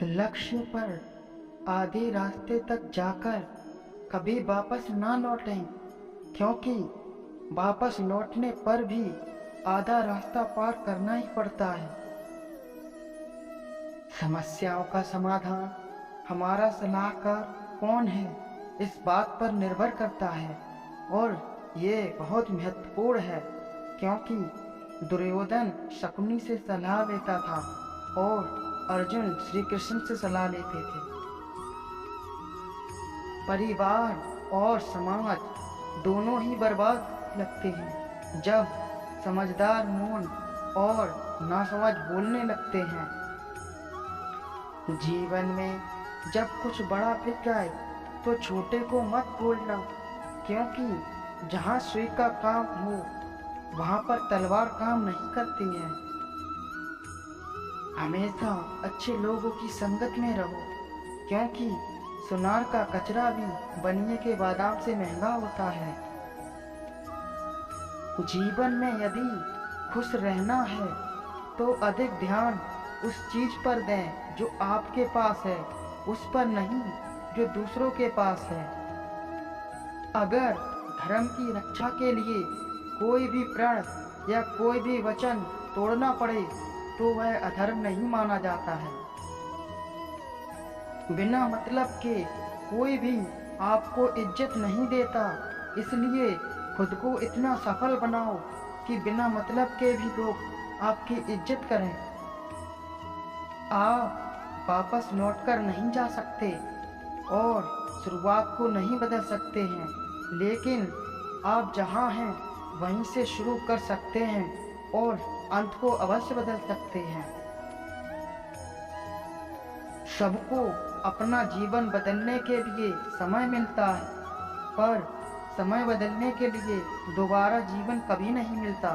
लक्ष्य पर आधे रास्ते तक जाकर कभी वापस ना लौटें, क्योंकि वापस लौटने पर भी आधा रास्ता पार करना ही पड़ता है। समस्याओं का समाधान हमारा सलाहकार कौन है, इस बात पर निर्भर करता है, और ये बहुत महत्वपूर्ण है, क्योंकि दुर्योधन शकुनी से सलाह लेता था और अर्जुन श्री कृष्ण से सलाह लेते थे। परिवार और समाज दोनों ही बर्बाद लगते हैं जब समझदार मौन और नासमझ बोलने लगते हैं। जीवन में जब कुछ बड़ा बिक जाए तो छोटे को मत बोलना, क्योंकि जहाँ सुई का काम हो वहाँ पर तलवार काम नहीं करती है। हमेशा अच्छे लोगों की संगत में रहो, क्योंकि सुनार का कचरा भी बनिए के बादाम से महंगा होता है। जीवन में यदि खुश रहना है तो अधिक ध्यान उस चीज पर दें जो आपके पास है, उस पर नहीं जो दूसरों के पास है। अगर धर्म की रक्षा के लिए कोई भी प्रण या कोई भी वचन तोड़ना पड़े तो वह अधर्म नहीं माना जाता है। बिना मतलब के कोई भी आपको इज्जत नहीं देता, इसलिए खुद को इतना सफल बनाओ कि बिना मतलब के भी लोग आपकी इज्जत करें। आप वापस लौटकर नहीं जा सकते और शुरुआत को नहीं बदल सकते हैं, लेकिन आप जहां हैं वहीं से शुरू कर सकते हैं और अंत को अवश्य बदल सकते हैं। सबको अपना जीवन बदलने के लिए समय मिलता है, पर समय बदलने के लिए दोबारा जीवन कभी नहीं मिलता।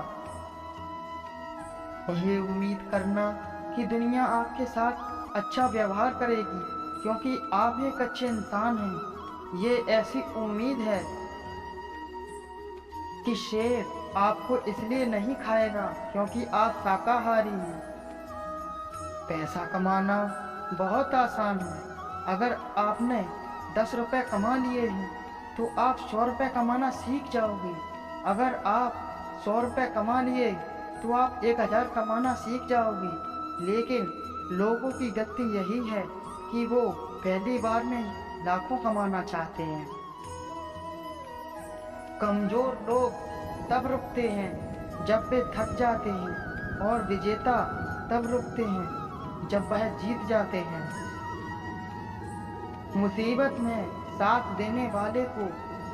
ये उम्मीद करना कि दुनिया आपके साथ अच्छा व्यवहार करेगी क्योंकि आप एक अच्छे इंसान हैं, ये ऐसी उम्मीद है कि शेर आपको इसलिए नहीं खाएगा क्योंकि आप शाकाहारी हैं। पैसा कमाना बहुत आसान है। अगर आपने 10 रुपए कमा लिए हैं तो आप 100 रुपए कमाना सीख जाओगे। अगर आप 100 रुपए कमा लिए तो आप 1000 कमाना सीख जाओगे। लेकिन लोगों की गति यही है कि वो पहली बार में लाखों कमाना चाहते हैं। कमजोर लोग तब रुकते हैं जब वे थक जाते हैं, और विजेता तब रुकते हैं जब वह जीत जाते हैं। मुसीबत में साथ देने वाले को,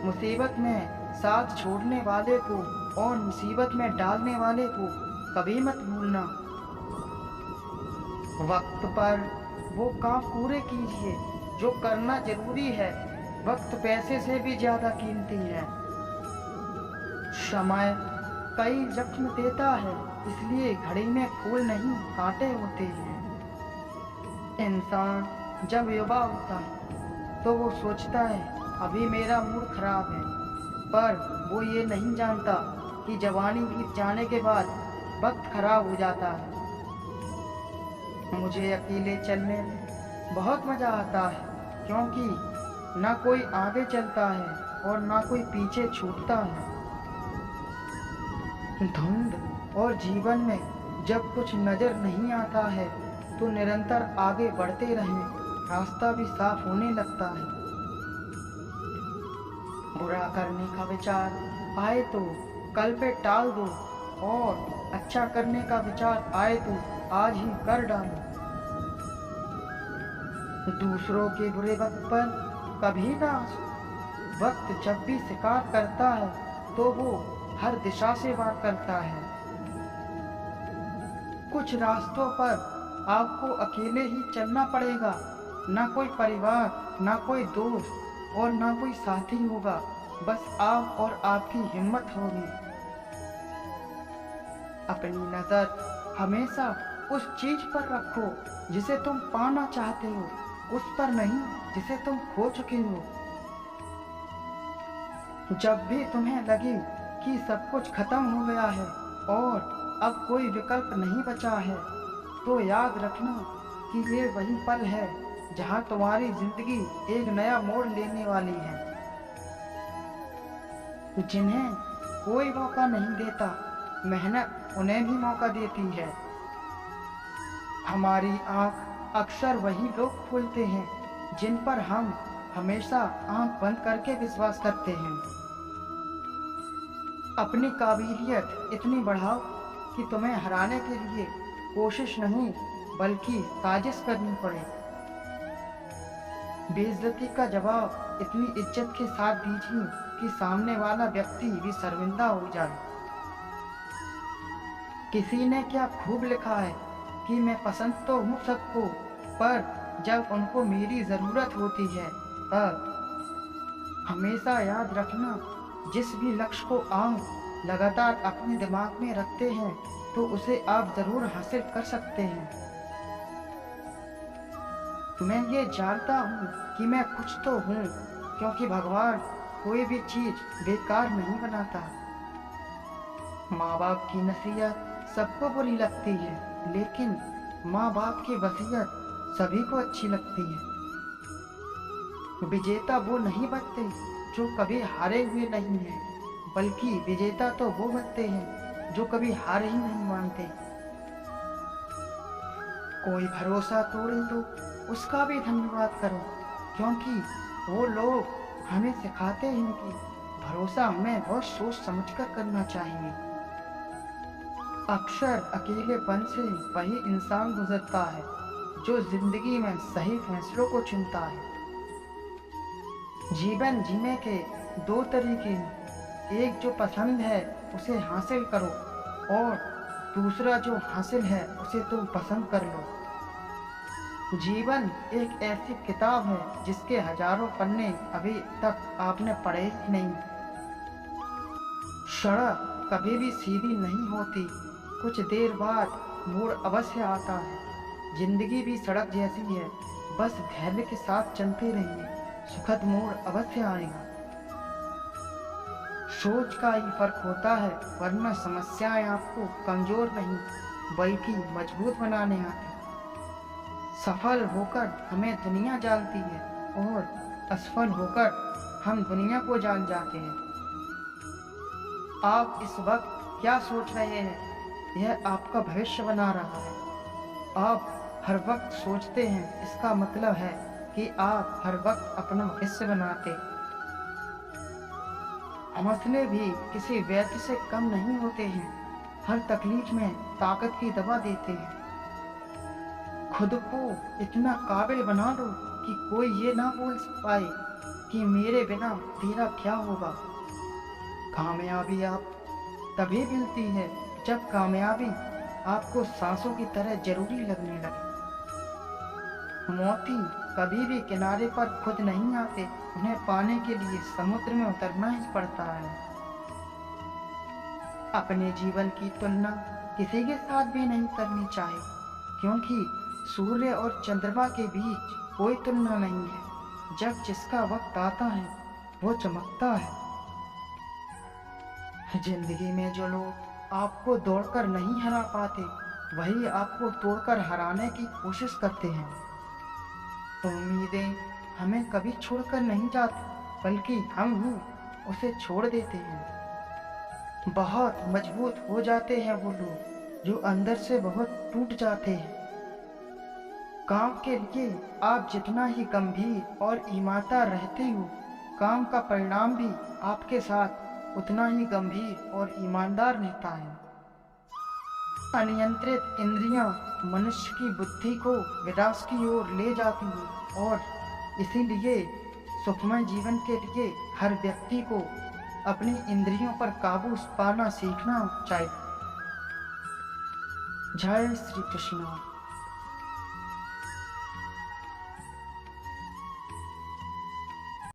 मुसीबत में साथ छोड़ने वाले को और मुसीबत में डालने वाले को कभी मत भूलना। वक्त पर वो काम पूरे कीजिए जो करना जरूरी है। वक्त पैसे से भी ज्यादा कीमती है। समय कई जख्म देता है, इसलिए घड़ी में फूल नहीं कांटे होते हैं। इंसान जब युवा होता है तो वो सोचता है अभी मेरा मूड खराब है, पर वो ये नहीं जानता कि जवानी बीत जाने के बाद वक्त खराब हो जाता है। मुझे अकेले चलने में बहुत मजा आता है, क्योंकि ना कोई आगे चलता है और ना कोई पीछे छूटता है। धुंध और जीवन में जब कुछ नजर नहीं आता है तो निरंतर आगे बढ़ते रहें, रास्ता भी साफ होने लगता है। बुरा करने का विचार आए तो कल पे टाल दो, और अच्छा करने का विचार आए तो आज ही कर डालो। दूसरों के बुरे वक्त पर कभी ना हंसो। वक्त जब भी शिकार करता है तो वो हर दिशा से वार करता है। कुछ रास्तों पर आपको अकेले ही चलना पड़ेगा। ना कोई परिवार, ना कोई दोस्त और ना कोई साथी होगा, बस आप और आपकी हिम्मत होगी। अपनी नजर हमेशा उस चीज पर रखो जिसे तुम पाना चाहते हो, उस पर नहीं जिसे तुम खो चुके हो। जब भी तुम्हें लगे कि सब कुछ खत्म हो गया है और अब कोई विकल्प नहीं बचा है, तो याद रखना कि ये वही पल है जहाँ तुम्हारी जिंदगी एक नया मोड़ लेने वाली है। जिन्हें कोई मौका नहीं देता, मेहनत उन्हें भी मौका देती है। हमारी आंख अक्सर वही लोग खोलते हैं जिन पर हम हमेशा आंख बंद करके विश्वास करते हैं। अपनी काबिलियत इतनी बढ़ाओ कि तुम्हें हराने के लिए कोशिश नहीं बल्कि साजिश करनी पड़े। बेइज्जती का जवाब इतनी इज्जत के साथ दीजिए कि सामने वाला व्यक्ति भी शर्मिंदा हो जाए। किसी ने क्या खूब लिखा है कि मैं पसंद तो हूँ सबको, पर जब उनको मेरी ज़रूरत होती है तब। हमेशा याद रखना, जिस भी लक्ष्य को आप लगातार अपने दिमाग में रखते हैं तो उसे आप ज़रूर हासिल कर सकते हैं। मैं ये जानता हूँ कि मैं कुछ तो हूँ, क्योंकि भगवान कोई भी चीज़ बेकार नहीं बनाता। माँ बाप की नसीहत सबको बुरी लगती है, लेकिन माँ बाप की वसीयत सभी को अच्छी लगती है। विजेता वो नहीं बनते जो कभी हारे हुए नहीं हैं, बल्कि विजेता तो वो बनते हैं जो कभी हार ही नहीं मानते। कोई भरोसा तोड़े तो उसका भी धन्यवाद करो, क्योंकि वो लोग हमें सिखाते हैं कि भरोसा हमें बहुत सोच समझकर करना चाहिए। अक्सर अकेलेपन से वही इंसान गुजरता है जो जिंदगी में सही फैसलों को चुनता है। जीवन जीने के दो तरीके हैं, एक जो पसंद है उसे हासिल करो और दूसरा जो हासिल है उसे तुम पसंद कर लो। जीवन एक ऐसी किताब है जिसके हजारों पन्ने अभी तक आपने पढ़े ही नहीं। सड़क कभी भी सीधी नहीं होती, कुछ देर बाद मोड़ अवश्य आता है। जिंदगी भी सड़क जैसी है, बस धैर्य के साथ चलते रहिए, सुखद मोड़ अवश्य आएगा। सोच का ही फर्क होता है, वरना समस्याएं आपको कमजोर नहीं बल्कि मजबूत बनाने आती। सफल होकर हमें दुनिया जानती है और असफल होकर हम दुनिया को जान जाते हैं। आप इस वक्त क्या सोच रहे हैं, यह आपका भविष्य बना रहा है। आप हर वक्त सोचते हैं, इसका मतलब है कि आप हर वक्त अपना भविष्य बनाते। हौसले भी किसी व्यक्ति से कम नहीं होते हैं, हर तकलीफ में ताकत की दवा देते हैं। खुद को इतना काबिल बना लो कि कोई ये ना बोल पाए कि मेरे बिना तेरा क्या होगा। कामयाबी आप तभी मिलती है जब कामयाबी आपको सांसों की तरह जरूरी लगने लगे। मोती कभी भी किनारे पर खुद नहीं आते, उन्हें पाने के लिए समुद्र में उतरना ही पड़ता है। अपने जीवन की तुलना किसी के साथ भी नहीं करनी चाहिए, क्योंकि सूर्य और चंद्रमा के बीच कोई तुलना नहीं है। जब जिसका वक्त आता है वो चमकता है। जिंदगी में जो लोग आपको दौड़कर नहीं हरा पाते, वही आपको तोड़कर हराने की कोशिश करते हैं। उम्मीदें हमें कभी छोड़कर नहीं जाती, बल्कि हम ही उसे छोड़ देते हैं। बहुत मजबूत हो जाते हैं वो लोग जो अंदर से बहुत टूट जाते हैं। काम के लिए आप जितना ही गंभीर और ईमानदार रहते हो, काम का परिणाम भी आपके साथ उतना ही गंभीर और ईमानदार रहता है। अनियंत्रित इंद्रियां मनुष्य की बुद्धि को विनाश की ओर ले जाती हैं और इसीलिए सुखमय जीवन के लिए हर व्यक्ति को अपनी इंद्रियों पर काबू पाना सीखना चाहिए। जय श्री कृष्ण।